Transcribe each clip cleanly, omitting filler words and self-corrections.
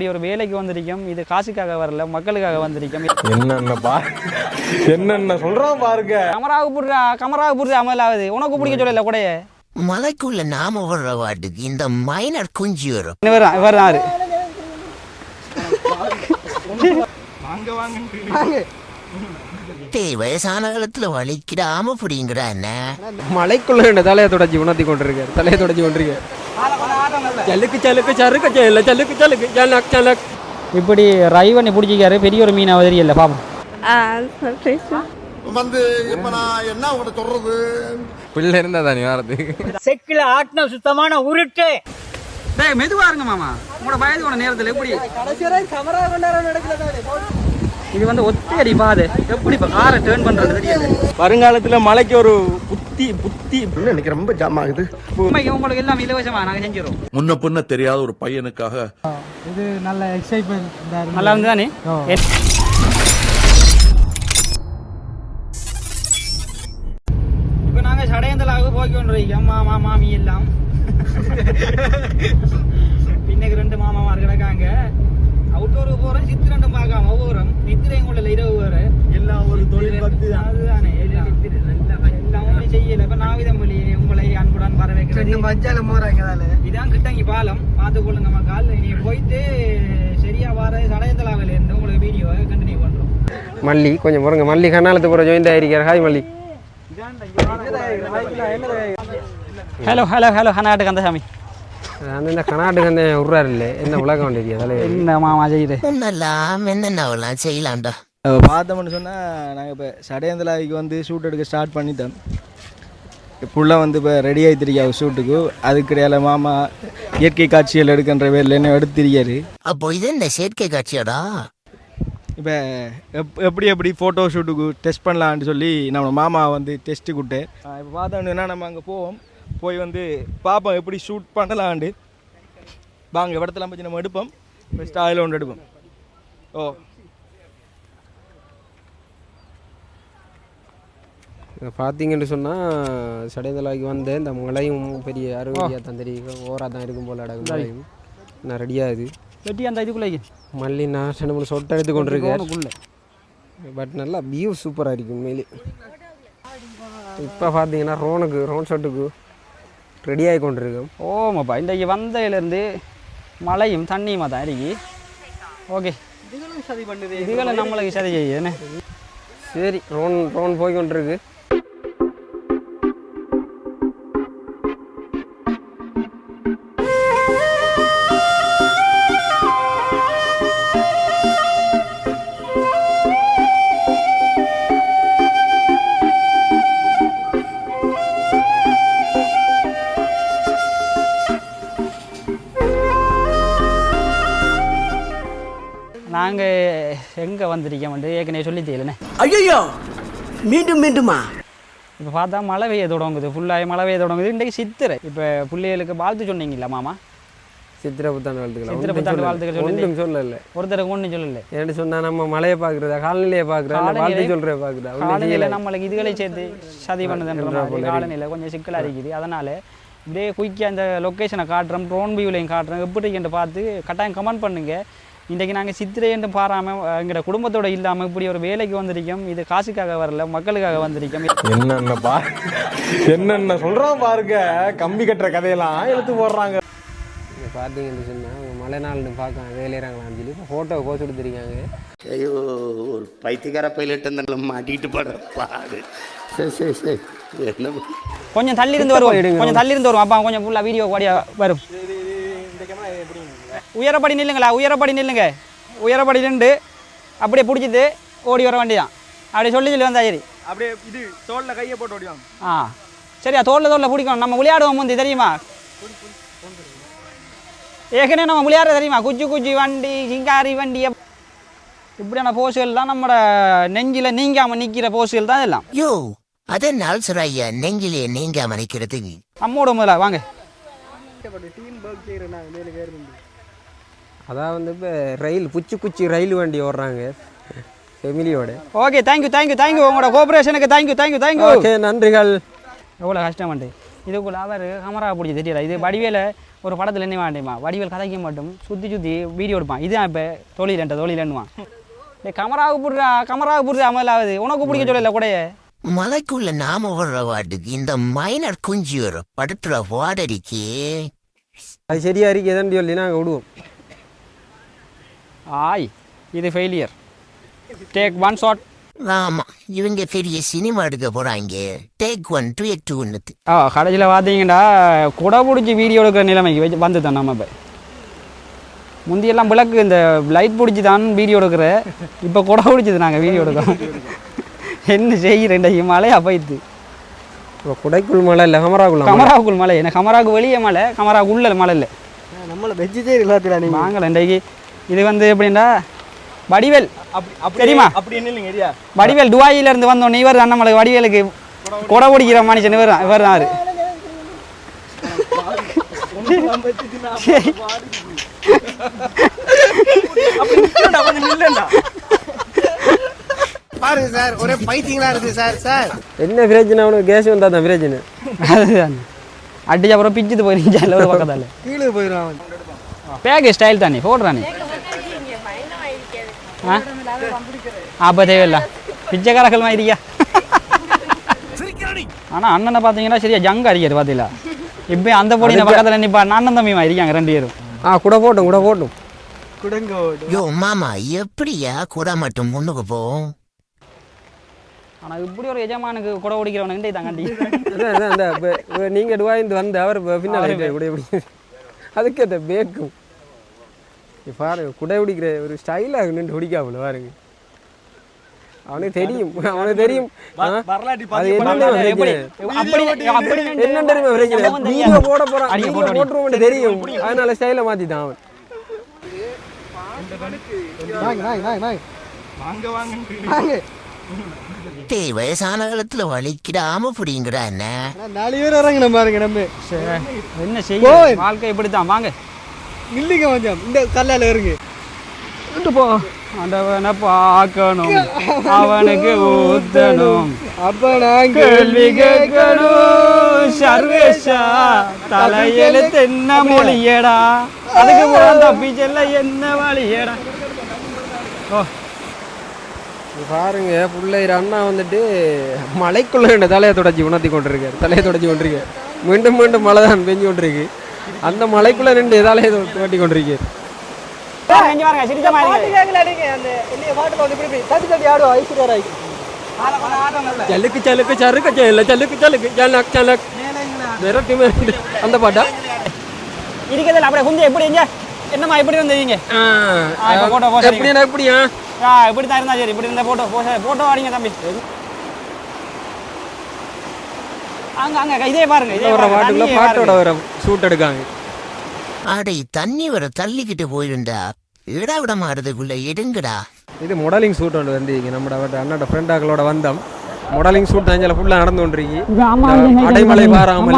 இப்படி ஒரு வேலைக்கு வந்திருக்கோம். இது காசுக்காக வரல, மக்களுக்காக வந்திருக்கோம். என்னென்ன சொல்றான் பாருங்க. கமராக புடுறா அமலாவது உனக்கு பிடிக்க சொல்லல கூடைய மலைக்குள்ள நாம வர்ற வாட்டுக்கு இந்த மைனர் குஞ்சு வரும். வர்றாரு வயசான காலத்துல வலிக்கிடாம புடிங்கடா என்ன மலைக்குள்ள தலையை தொடச்சி உணர்த்தி கொண்டிருக்காரு. தலையை தொடச்சி கொண்டிருக்காரு. சலுக்கு சலுக்கு சறுக்கு செல்ல சலுக்கு சலுக்கு சலக் சலக் இப்படி ரைவனை பிடிச்சிக்காரு. பெரிய ஒரு மீன் தெரியல பாப்போம். வந்து இப்ப நான் என்ன உங்கள்கிட்ட சொல்றது, பிள்ளை இருந்தா தானே வரது. செக்கில ஆட்டின சுத்தமான உருட்டு. டேய் மெதுவா இருங்க மாமா, உங்களோட வயது நேரத்தில் எப்படி இது வந்து ஒத்தையடி பாதை எப்படி இப்போ காரை டேர்ன் பண்றது தெரியாது. வருங்காலத்துல மலைக்கு ஒரு புத்தி புத்தி எனக்கு ரொம்ப ஜாம் ஆகுது. உங்களுக்கு எல்லாம் இலவசமா நாங்க செஞ்சிடும். முன்ன பின்ன தெரியாத ஒரு பையனுக்காக இது நல்ல எக்ஸைட்மெண்ட் நல்லா இருந்து தானே. இப்போ நாங்க சடையந்தலாக போய் கொண்டிருக்கோம். மாமா மாமி எல்லாம் பின்னுக்கு 2 மாமாமார் கிடக்காங்க. அவுட்டோருக்கு போறோம், சித்திரண்டும் பார்க்காம போறோம். நித்திரையும் கொள்ள இரவு வேற எல்லாம் ஒரு தொழில் பத்து அதுதானே. எல்லாம் ஒன்றும் செய்யல. இப்ப நாவிதம் மொழி உங்களை அன்புடன் வரவேற்கிறது. இதான் கிட்டங்கி பாலம் பார்த்துக்கொள்ளுங்க மக்கள். நீ போயிட்டு சரியா வர சடையந்தலாவில இருந்து உங்களுக்கு வீடியோவை கண்டினியூ பண்றோம். மல்லி கொஞ்சம் பாருங்க. மல்லி கண்ணாலத்து கூட ஜாயின் ஆயிருக்காரு. ஹாய் மல்லி. Hello hello hello Karnataka Kandasamy. இந்த கர்நாடக அந்த உருறாரு இல்லை என்ன உலகம் வேண்டிய தலைவர் என்ன மாமா செய்யுது. என்னெல்லாம் என்னென்ன செய்யலாம்டா பார்த்தோம்னு சொன்னால் நாங்கள் இப்போ சடையந்தலாவிக்கு வந்து ஷூட் எடுக்க ஸ்டார்ட் பண்ணிட்டோம். ஃபுல்லாக வந்து இப்போ ரெடி ஆகித்திருக்கா ஷூட்டுக்கு. அதுக்கிடையால மாமா இயற்கை காட்சிகள் எடுக்கின்ற பேரில் என்ன எடுத்திருக்காரு. அப்போ இது என்ன செயற்கை காட்சியாடா? இப்போ எப்படி ஃபோட்டோ ஷூட்டுக்கு டெஸ்ட் பண்ணலான்னு சொல்லி நம்ம மாமா வந்து டெஸ்ட்டு கூட்டு இப்போ பார்த்தோம்னா நம்ம அங்கே போய் வந்து பார்ப்போம் எப்படி ஷூட் பண்ணலான்ட்டு. வாங்க இடத்துல பற்றி நம்ம எடுப்போம். ஃபஸ்ட்டு ஆயில் ஒன்று எடுப்போம். பார்த்தீங்கன்னு சொன்னால் சடையந்தலாவிக்கு வந்து இந்த மலையும் பெரிய அறுவடையாக தான் தெரியும். ஓராக தான் இருக்கும் போல் அடகும். நான் ரெடியாகுது வெட்டி அந்த இதுக்குள்ளே மல்லி நான் 2-3 சொட்டை எடுத்து கொண்டிருக்கேன். பட் நல்லா வியூ சூப்பராக இருக்கும் உண்மையிலே. இப்போ பார்த்தீங்கன்னா ரோன் ஷாட்டுக்கு ரெடி ஆகி கொண்டிருக்கோம். ஓமாப்பா இன்றைக்கு வந்ததுலேருந்து மழையும் தண்ணியுமா தான் இருக்கு. ஓகே சதி பண்ணுது இதுகளை நம்மளுக்கு சதி செய்யுதுன்னு. சரி ரோன் போய் கொண்டிருக்கு. நாங்கள் எங்கே வந்திருக்கோம் வந்து ஏற்கனவே சொல்லி தெரியலண்ணே. ஐயோ மீண்டுமா இப்போ பார்த்தா மழை பெய்ய தொடங்குது. ஃபுல்லாக மழை பெய்ய தொடங்குது. இன்றைக்கு சித்திரை. இப்போ பிள்ளைகளுக்கு வாழ்த்து சொன்னீங்களா மாமா? சித்திரை புத்தாண்டு வாழ்த்துக்கள். சித்திரை புத்தாண்டு வாழ்த்துக்கள் ஒன்றும் சொல்லலை. ஒருத்தருக்கு ஒன்றும் சொல்லலை. ஏன்னு சொன்னால் நம்ம மழையை பார்க்குறதா காலநிலையை பார்க்குறா வாழ்த்து சொல்கிற பார்க்குறா. காலநிலை நம்மளுக்கு இதுகளை சேர்த்து சதி பண்ணுதுன்ற காலநிலை கொஞ்சம் சிக்கலாக இருக்குது. அதனால் இப்படியே குயிக்காக அந்த லொக்கேஷனை காட்டுறோம், ட்ரோன் வியூலையும் காட்டுறோம். எப்படி இருக்குன்னு பார்த்து கட்டாயம் கமெண்ட் பண்ணுங்கள். இன்றைக்கி நாங்கள் சித்திரைன்னு பாராமல் எங்களோட குடும்பத்தோடு இல்லாமல் இப்படி ஒரு வேலைக்கு வந்திருக்கோம். இது காசுக்காக வரல, மக்களுக்காக வந்திருக்கோம். என்னென்ன சொல்றான் பாருங்க. கம்பி கட்டுற கதையெல்லாம் எடுத்து போடுறாங்க. பார்த்தீங்கன்னு சொன்னால் அவங்க மழை நாள்னு பார்க்க வேலையிறாங்களான்னு சொல்லி இப்போ ஃபோட்டோ கோச்சு கொடுத்துருக்காங்க. ஐயோ ஒரு பைத்தியக்கார பைலட் இருந்தாலும் மாட்டிக்கிட்டு பாடு. சரி என்ன கொஞ்சம் தள்ளி இருந்து வருவோம். அப்பா கொஞ்சம் ஃபுல்லாக வீடியோ ஓடியா வரும். உயரப்படி நில்லுங்க. உயரப்படி நின்று அப்படியே பிடிச்சிட்டு ஓடி வர வேண்டியதான். அப்படி சொல்லி வந்தா சரி. அப்படியே இது தோளில் கையை போட்டு ஓடிவாங்க. சரியா தோளில் பிடிக்கணும். நம்ம விளையாடுவோம் வந்து தெரியுமா? ஏற்கனவே நம்ம விளையாடுற தெரியுமா? குச்சி வண்டி, சிங்காரி வண்டி, இப்படியான போஸ்கள் தான் நம்மளோட நெஞ்சில் நீங்காமல் நிற்கிற போஸ்கள் தான் எல்லாம். யோ அதனால் சொல்றாய்யா நெஞ்சிலே நீங்காம நிற்கிறதுக்கு. நம்மோட முதல்ல வாங்க. அதான் வந்து இப்போ ரயில் குச்சி ரயில் வண்டி ஓடுறாங்க ஃபெமிலியோட. ஓகே தேங்க்யூ உங்களோட கோஆப்ரேஷனுக்கு தேங்க்யூ. ஓகே நன்றிகள். எவ்வளோ கஷ்டமாட்டு இதுக்குள்ள அவர் கேமரா பிடிச்சி தெரியல. இது வடிவேல ஒரு படத்தில் என்ன வேண்டியமா வடிவேல் கதைக்க மாட்டோம் சுற்றி வீடியோ எடுப்பான் இதுதான் இப்போ தொழிலன்னுவான் கமராவுக்கு புடுறா அமலாவது உனக்கு பிடிக்க சொல்லல கூட மலைக்குள்ள நாம வர்ற வாட்டுக்கு இந்த மைனர் குஞ்சு ஒரு படுத்துற வாடடிக்கு அது சரியா இருக்கு எதன்னு சொல்லி நாங்கள் விடுவோம். ஆய் இது ஃபெயிலியர். Take 1 shot. ஆமா இவங்க பெரிய சினிமா எடுக்க போறாங்க. டேக் 1 டேக் 2 கடைசியில் பார்த்தீங்கன்னா குடை பிடிச்சி வீடியோ எடுக்கிற நிலைமைக்கு வச்சு வந்து தான் நம்ம இப்போ முந்தியெல்லாம் விளக்கு இந்த லைட் பிடிச்சி தான் வீடியோ எடுக்கிற இப்போ குடை பிடிச்சது நாங்கள் வீடியோ எடுக்கிறோம். என்ன செய்கிறேன் மழையா போயிடுது. இப்போ குடைக்குள் மலை இல்லை கமராவுக்குள் மலை என்ன கமராவுக்கு வெளியே மலை கமராவுக்கு உள்ள மலை இல்லை. நம்மளை வெஜிடேரியன் எல்லாத்துல வாங்கல இன்றைக்கு இது வந்து எப்படின்னா வடிவேல் தெரியுமா அப்படி என்ன இல்லைங்க வடிவேல் துபாயில இருந்து வந்தோடனே இவர் நம்மளுக்கு வடிவேலுக்கு கொடை பிடிக்கிற மனுஷன் இவர் தான் பாருங்க சார் ஒரே பைத்தியங்களா இருக்கு சார் என்ன பிரச்சனை அவனுக்கு கேஸ் வந்தா தான் பிரச்சனை. அதுதான் அடிச்சு அப்புறம் பிச்சுட்டு போயிருந்துச்சு ஒரு பக்கத்தால கீழே போயிடுவான். பேக் ஸ்டைல் தானே போடுறானே அப்போ தேவையில்ல பிச்சைக்காரர்கள் மாதிரியா. ஆனால் அண்ணனை பார்த்தீங்கன்னா சரியா ஜங்க அடிக்காரு பார்த்தீங்களா இப்போ அந்த பொடி பக்கத்தில் நிப்பா அண்ணன் தம்பிமா இருக்காங்க 2 பேரும். கூட போட்டும் குடங்க யோ மாமா எப்படியா கூட மட்டும் முன்னுக்கு போவோம். ஆனால் இப்படி ஒரு எஜமானுக்கு குடை பிடிக்கிறவனுக்கு தாங்கண்டி நீங்கள் டுவாயிந்து வந்து அவர் பின்னால் கூட எப்படி அதுக்கு அந்த பேக்கும் பாருங்க குடை பிடிக்கிற ஒரு ஸ்டைலாக நின்று பிடிக்காமல பாருங்க. அவனுக்கு தெரியும் என்ன தெரியுமா போட போறான் தெரியும் அதனால ஸ்டைல மாத்திட்டான் அவன். வயசான காலத்துல வலிக்கிடாம புடிங்கடா என்ன 4 பேர் வராங்க பாருங்க நம்ம என்ன செய்ய வாழ்க்கை இப்படித்தான். வாங்க இல்லைங்க கொஞ்சம் இந்த கல்லால இருங்க போ ஆண்டவனை பார்க்கணும் அவனுக்கு ஊத்தணும் அப்ப நான் கேள்வி கேட்கணும் சர்வேஷா தலையெழுத்து என்ன மொழியடா அதுக்கு தப்பி செல்ல என்ன வழியடா. பாருங்க பிள்ளைற அண்ணா வந்துட்டு மலைக்குள்ள தலையை தொடச்சி உணர்த்தி கொண்டிருக்காரு. மீண்டும் மீண்டும் மழை தான் பெஞ்சு கொண்டிருக்கு. அந்த மலைக்குள்ள 2 தலையை தொட்டி கொண்டிருக்காரு. சலுக்கு சலுக்கு சருக்கு சலுக்கு சலுக்கு சலக் சலக் அந்த பாட்டா இருக்கிறதுல அப்படியே கொஞ்சம் எப்படி என்னம்மா எப்படி இருந்தீங்க எப்படியா இப்படி தான் இருந்தா சரி இப்படி இருந்த போட்டோ வாடிங்க தம்பி. அங்க இதே பாருங்க இதே பாட்டுக்குள்ள பாட்டோட வர ஷூட் எடுக்காங்க. அடை தண்ணி வர தள்ளிக்கிட்டு போயிருந்தா இடா விட மாறதுக்குள்ள எடுங்கடா. இது மாடலிங் ஷூட் ஒன்று வந்து நம்ம அண்ணோட ஃப்ரெண்டாக்களோட வந்தோம். மாடலிங் ஷூட் தான் ஃபுல்லாக நடந்து கொண்டிருக்கு. அடைமலை பாராமல்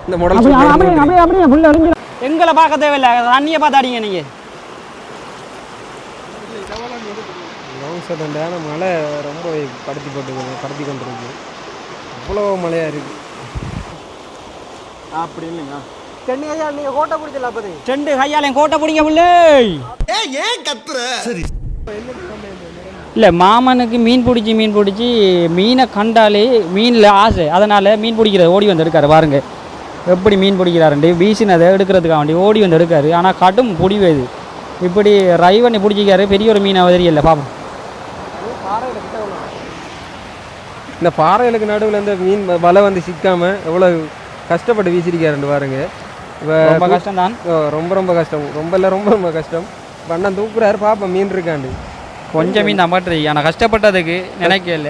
இந்த மாடல் ஷூட் எங்களை பார்க்க தேவையில்லை தண்ணியை பார்த்து அடிங்க நீங்க. மழை ரொம்ப படுத்தி கொண்டிருக்கு. அவ்வளோ மழையா இருக்கு. அப்படி இல்லைங்க நீங்க கோட்டை பிடிச்சல அப்படி 2 கையாலையும் கோட்டை பிடிங்க பிள்ளை. ஏன் கத்துற சரி இல்லை மாமனுக்கு மீன் பிடிச்சி மீனை கண்டாலே மீனில் ஆசை அதனால் மீன் பிடிக்கிறது ஓடி வந்து எடுக்காரு பாருங்க எப்படி மீன் பிடிக்கிறாருண்டு வீசினதை எடுக்கிறதுக்காக வேண்டி ஓடி வந்து எடுக்காரு. ஆனால் கடும் பிடிவேது இப்படி ரைவண்ணி பிடிச்சிக்காரு பெரிய ஒரு மீனை தெரியல பாப்போம். இந்த பாறைகளுக்கு நடுவில் இந்த மீன் வலை வந்து சிக்காமல் எவ்வளோ கஷ்டப்பட்டு வீசிருக்காருன்னு பாருங்க. ரொம்ப கஷ்டம் தான் ரொம்ப கஷ்டம் ரொம்ப கஷ்டம். அண்ணன் தூக்குறாரு பாப்பா மீன் இருக்காண்டு கொஞ்சம் மீன் தான் பட்டுறீங்க. ஆனால் கஷ்டப்பட்டதுக்கு நினைக்கல.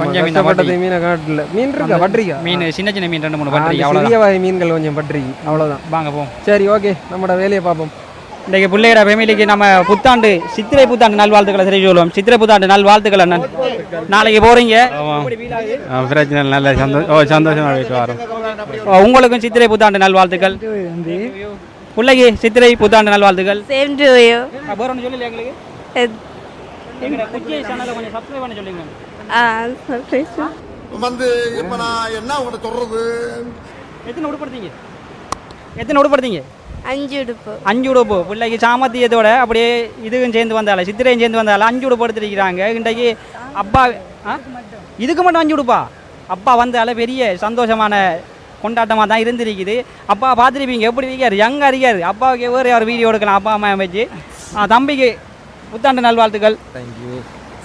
கொஞ்சம் கஷ்டப்பட்டது மீனை காட்டல மீன் இருக்கா பட்டுறீங்க மீன் சின்ன மீன் 2-3 பட்டுறீங்க பெரிய வகை மீன்கள் கொஞ்சம் பட்டுறீங்க அவ்வளோதான். வாங்க போம். சரி ஓகே நம்மளோட வேலையை பார்ப்போம். இன்றைக்கு பிள்ளைகிற ஃபேமிலிக்கு நம்ம புத்தாண்டு சித்திரை புத்தாண்டு நல்வாழ்த்துக்களை சரி சொல்லுவோம். சித்திரை புத்தாண்டு நல்வாழ்த்துக்கள் அண்ணன். நாளைக்கு போகிறீங்க பிரச்சனை நல்ல சந்தோஷமாக வரும். உங்களுக்கும் சித்திரை புத்தாண்டு நல்வாழ்த்துக்கள். பிள்ளைக்கு சித்திரை புத்தாண்டு நல்வாழ்த்துக்கள். Same to you. போறோம்னு சொல்லல எங்களுக்கு எங்க குச்சி சேனலை கொஞ்சம் சப்ஸ்கிரைப் பண்ண சொல்லுங்க. வந்து இப்ப நான் என்ன உங்கள்கிட்ட சொல்றது எத்தனை உடுப்படுத்தீங்க எத்தனை உடுப்படுத்தீங்க 5 உடுப்பு 5 உடுப்பு பிள்ளைக்கு சாமத்தியத்தோட அப்படியே இதுவும் சேர்ந்து வந்தால சித்திரையும் சேர்ந்து வந்தால 5 உடுப்பு எடுத்துருக்கிறாங்க இன்றைக்கு அப்பா இதுக்கு மட்டும் 5 உடுப்பா அப்பா வந்தால பெரிய சந்தோஷமான கொண்டாட்டமாக தான் இருந்திருக்குது அப்பா பார்த்துருப்பீங்க எப்படி இருக்காரு யங்காக இருக்காரு அப்பாவுக்கு வேறு ஒரு வீடியோ எடுக்கலாம் அப்பா அம்மா வச்சு தம்பிக்கு புத்தாண்டு நல்வாழ்த்துக்கள் thank you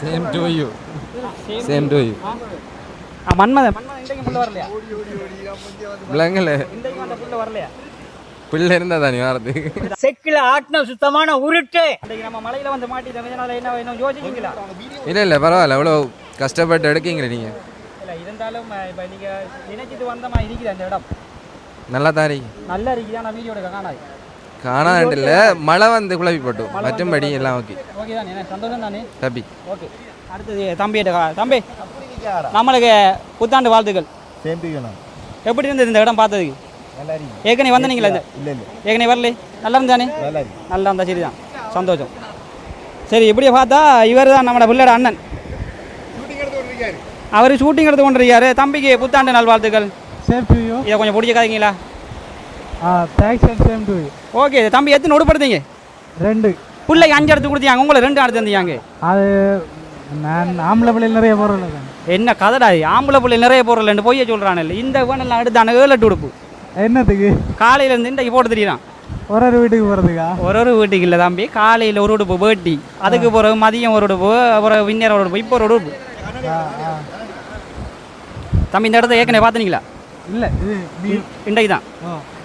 same to you same to you Manmadhan இன்றைக்கு புள்ள வரலையா விளங்கல இன்றைக்கு அந்த புள்ள வரலையா பிள்ளை இருந்தா தானே வரது செக்கில் ஆட்டின சுத்தமான உருட்டு இன்றைக்கு நம்ம மலையில் வந்து மாட்டிட்டோம் இதனால என்ன யோசிச்சிங்களா இல்லை பரவாயில்ல எவ்வளோ கஷ்டப்பட்டு எடுக்கீங்களே நீங்கள் இல்லை இருந்தாலும் இப்போ நீங்கள் நினைச்சிட்டு வந்தமா இருக்குது அந்த இடம் நல்லா தான் இருக்கு நல்லா இருக்குது ஆனால் வீடியோ எடுக்க காணாது காணாண்டு இல்லை மழை வந்து குழப்பி போட்டோம் மற்றும்படி எல்லாம் ஓகே ஓகே தானே எனக்கு சந்தோஷம் தானே தப்பி ஓகே அடுத்தது தம்பி நம்மளுக்கு புத்தாண்டு வாழ்த்துக்கள் எப்படி இருந்தது இந்த இடம் பார்த்ததுக்கு ஏற்கனவே வந்தீங்களா ஏற்கனவே வரல நல்லா இருந்தானே நல்லா இருந்தா சரிதான் சந்தோஷம் சரி இப்படியே பார்த்தா இவர் தான் நம்மளோட பிள்ளையோட அண்ணன் அவர் ஷூட்டிங் எடுத்து கொண்டிருக்காரு தம்பிக்கு புத்தாண்டு நல்வாழ்த்துக்கள் இதை கொஞ்சம் பிடிச்சிக்காதீங்களா ஓகே தம்பி எத்தனை உடுப்படுத்தீங்க 2 பிள்ளைக்கு 5 எடுத்து கொடுத்தாங்க உங்களை 2 எடுத்து தந்தாங்க அது நான் ஆம்பளை பிள்ளைகள் நிறைய போகிறேன் என்ன கதடா ஆம்பளை பிள்ளை நிறைய போறலன்னு பொய்ய சொல்றான் இல்லை இந்த வேணெல்லாம் எடுத்தான 7 உடுப்பு என்னத்துக்கு காலையில இருந்து இன்றைக்கு போட்டு தெரியுறான் ஒரு வீட்டுக்கு போகிறதுக்கா ஒரு வீட்டுக்கு இல்லை தம்பி காலையில் ஒரு உடுப்பு வேட்டி அதுக்கு பிறகு மதியம் ஒரு உடுப்பு அப்புறம் விண்ணேற ஒரு உடுப்பு இப்போ ஒரு உடுப்பு தம்பி இந்த இடத்த ஏற்கனவே பார்த்தீங்களா இல்லை இது இன்றைக்கு தான்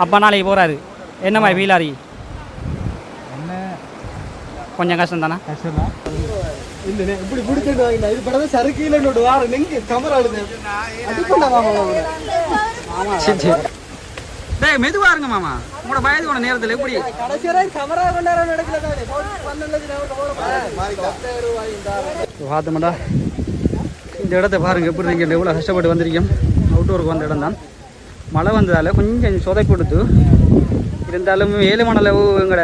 அப்பா நாளைக்கு போகிறாரு என்ன மாதிரி வீலாரி என்ன கொஞ்சம் கஷ்டம் தானே கஷ்டம் தான் இல்லைண்ணே இப்படி பிடிச்சிட்டு வாங்கினா இது படம் சறுக்கில நோட்டு வார நெங்கு கமரா டேய் மெதுவா இருங்க மாமா உங்களோட வயது கொண்ட நேரத்தில் எப்படி கமரா கொண்டாட நடக்கல பார்த்தோம்டா இந்த இடத்த பாருங்க எப்படி இருக்கீங்க எவ்வளோ கஷ்டப்பட்டு வந்திருக்கோம் அவுட்டோருக்கு வந்த இடம் தான் மழை வந்ததால் கொஞ்சம் சொதை கொடுத்து இருந்தாலும் ஏழுமணளவு எங்களோட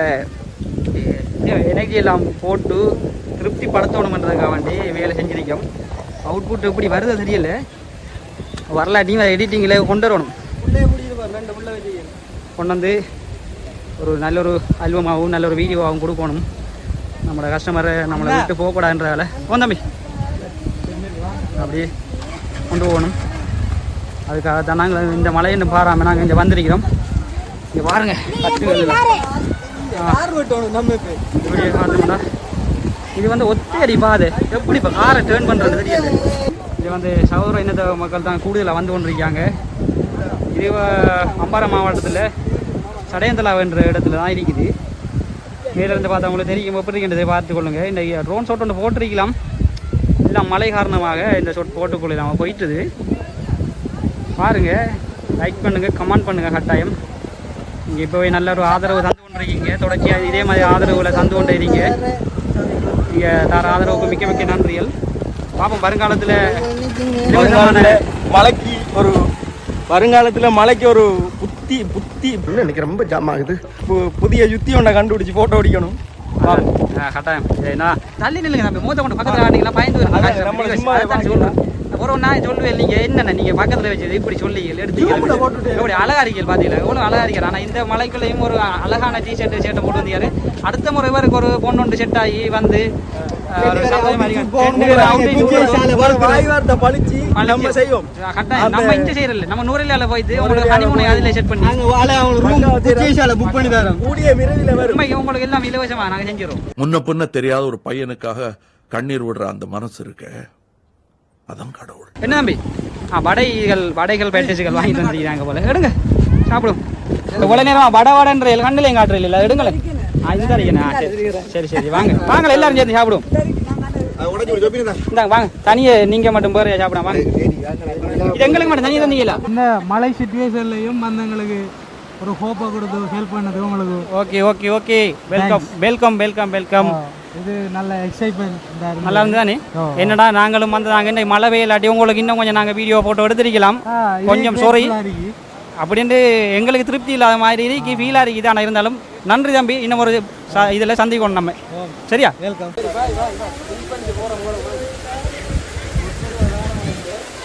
எனர்ஜி எல்லாம் போட்டு திருப்தி படுத்தணுமன்றதுக்காக வேண்டி வேலை செஞ்சிருக்கோம் அவுட்புட் எப்படி வருது தெரியல வரலாட்டியும் அதை எடிட்டிங்கில் கொண்டு வரணும் கொண்டு வந்து ஒரு நல்ல ஒரு ஆல்பமாகவும் நல்ல ஒரு வீடியோவாகவும் கொடுக்கணும் நம்மளோட கஸ்டமரை நம்மளை விட்டு போகக்கூடாதுன்றதால தம்பி அப்படியே கொண்டு போகணும் அதுக்காக தான் நாங்கள் இந்த மலையை பாராமல் நாங்கள் இங்கே வந்திருக்கிறோம் இங்கே பாருங்க இப்படியே பார்த்தோம்னா இது வந்து ஒத்தையடி பாதை எப்படி இப்போ காரை டேர்ன் பண்ணுறது தெரியாது இது வந்து சௌர இனத்த மக்கள் தான் கூடுதலாக வந்து கொண்டிருக்காங்க இது அம்பாறை மாவட்டத்தில் சடையந்தலாவென்ற இடத்துல தான் இருக்குது மேலிருந்து பார்த்தவங்களுக்கு தெரியும் எப்படி இருக்கின்றதை பார்த்துக்கொள்ளுங்க இந்த ட்ரோன் ஷாட் ஒன்று போட்டிருக்கலாம் எல்லாம் மழை காரணமாக இந்த ஷாட் போட்டுக்கொள்ளலாம் போயிட்டுது பாருங்கள் லைக் பண்ணுங்கள் கமெண்ட் பண்ணுங்கள் கட்டாயம் நீங்கள் இப்போவே நல்ல ஒரு ஆதரவு தந்து கொண்டிருக்கீங்க தொடர்ச்சியாக இதே மாதிரி ஆதரவுகளை தந்து கொண்டு இருக்கீங்க நீங்கள் தர ஆதரவுக்கு மிக்க மிக்க நன்றிகள் பாப்போம் வருங்காலத்தில் மலைக்கு ஒரு வருங்காலத்தில் மலைக்கு ஒரு புத்தி எனக்கு ரொம்ப ஜாம் ஆகுது புதிய யுத்தி ஒன்றை கண்டுபிடிச்சி ஃபோட்டோ அடிக்கணும் கட்டாயம் ஏன்னா தள்ளி நில்லுங்க நம்ம மூத்த கொண்டு பக்கத்தில் ஆண்டிங்களா பயந்து சொல்லுவேன் ஒரு நான் சொல்லுவேன் நீங்கள் என்னென்ன நீங்கள் பக்கத்தில் வச்சது இப்படி சொல்லி எடுத்தீங்க எப்படி அழகா இருக்கீங்க பார்த்தீங்களா எவ்வளோ அழகா இருக்கிறேன் ஆனால் இந்த மலைக்குள்ளேயும் ஒரு அழகான ஷர்ட்டை போட்டு வந்தாரு அடுத்த முறை இவருக்கு ஒரு பொண்ணு ஒன்று செட் ஆகி வந்து நம்ம இங்க செய்யறல நம்ம நூறிலால போயிட்டு உங்களுக்கு ஹனிமூன் அதிலே செட் பண்ணி உங்களுக்கு எல்லாம் இலவசமா நாங்க செஞ்சிரோம் முன்ன பின்ன தெரியாத ஒரு பையனுக்காக கண்ணீர் விடுற அந்த மனசு இருக்கு அதான் கடவுள் என்ன தம்பி வடைகள் பேட்டேஜுகள் வாங்கி தந்துருக்காங்க போல எடுங்க சாப்பிடும் இவ்வளவு நேரம் வடன்ற கண்ணிலையும் காட்டுறது இல்லை எடுங்களேன் இதுதான் சரி வாங்க எல்லாரும் சேர்ந்து சாப்பிடும் வாங்க தனியே நீங்க மட்டும் போற சாப்பிட வாங்க இது எங்களுக்கு மட்டும் தனியாக தந்தீங்களா இந்த மழை சிச்சுவேஷன்லையும் வந்தவங்களுக்கு ஒரு ஹோப்பை கொடுத்து ஹெல்ப் பண்ணது உங்களுக்கு ஓகே வெல்கம் இது நல்ல எக்ஸைட்மெண்ட் நல்லா இருந்து தானே என்னடா நாங்களும் வந்து நாங்கள் இன்னைக்கு மழை வெயிலாட்டி உங்களுக்கு இன்னும் கொஞ்சம் நாங்கள் வீடியோ போட்டோ எடுத்திருக்கலாம் கொஞ்சம் சாரி அப்படின்ட்டு எங்களுக்கு திருப்தி இல்லாத மாதிரி இருக்கு ஃபீலாக இருக்குது ஆனால் இருந்தாலும் நன்றி தம்பி இன்னும் ஒரு இதில் சந்திக்கணும் நம்ம சரியா வெல்கம்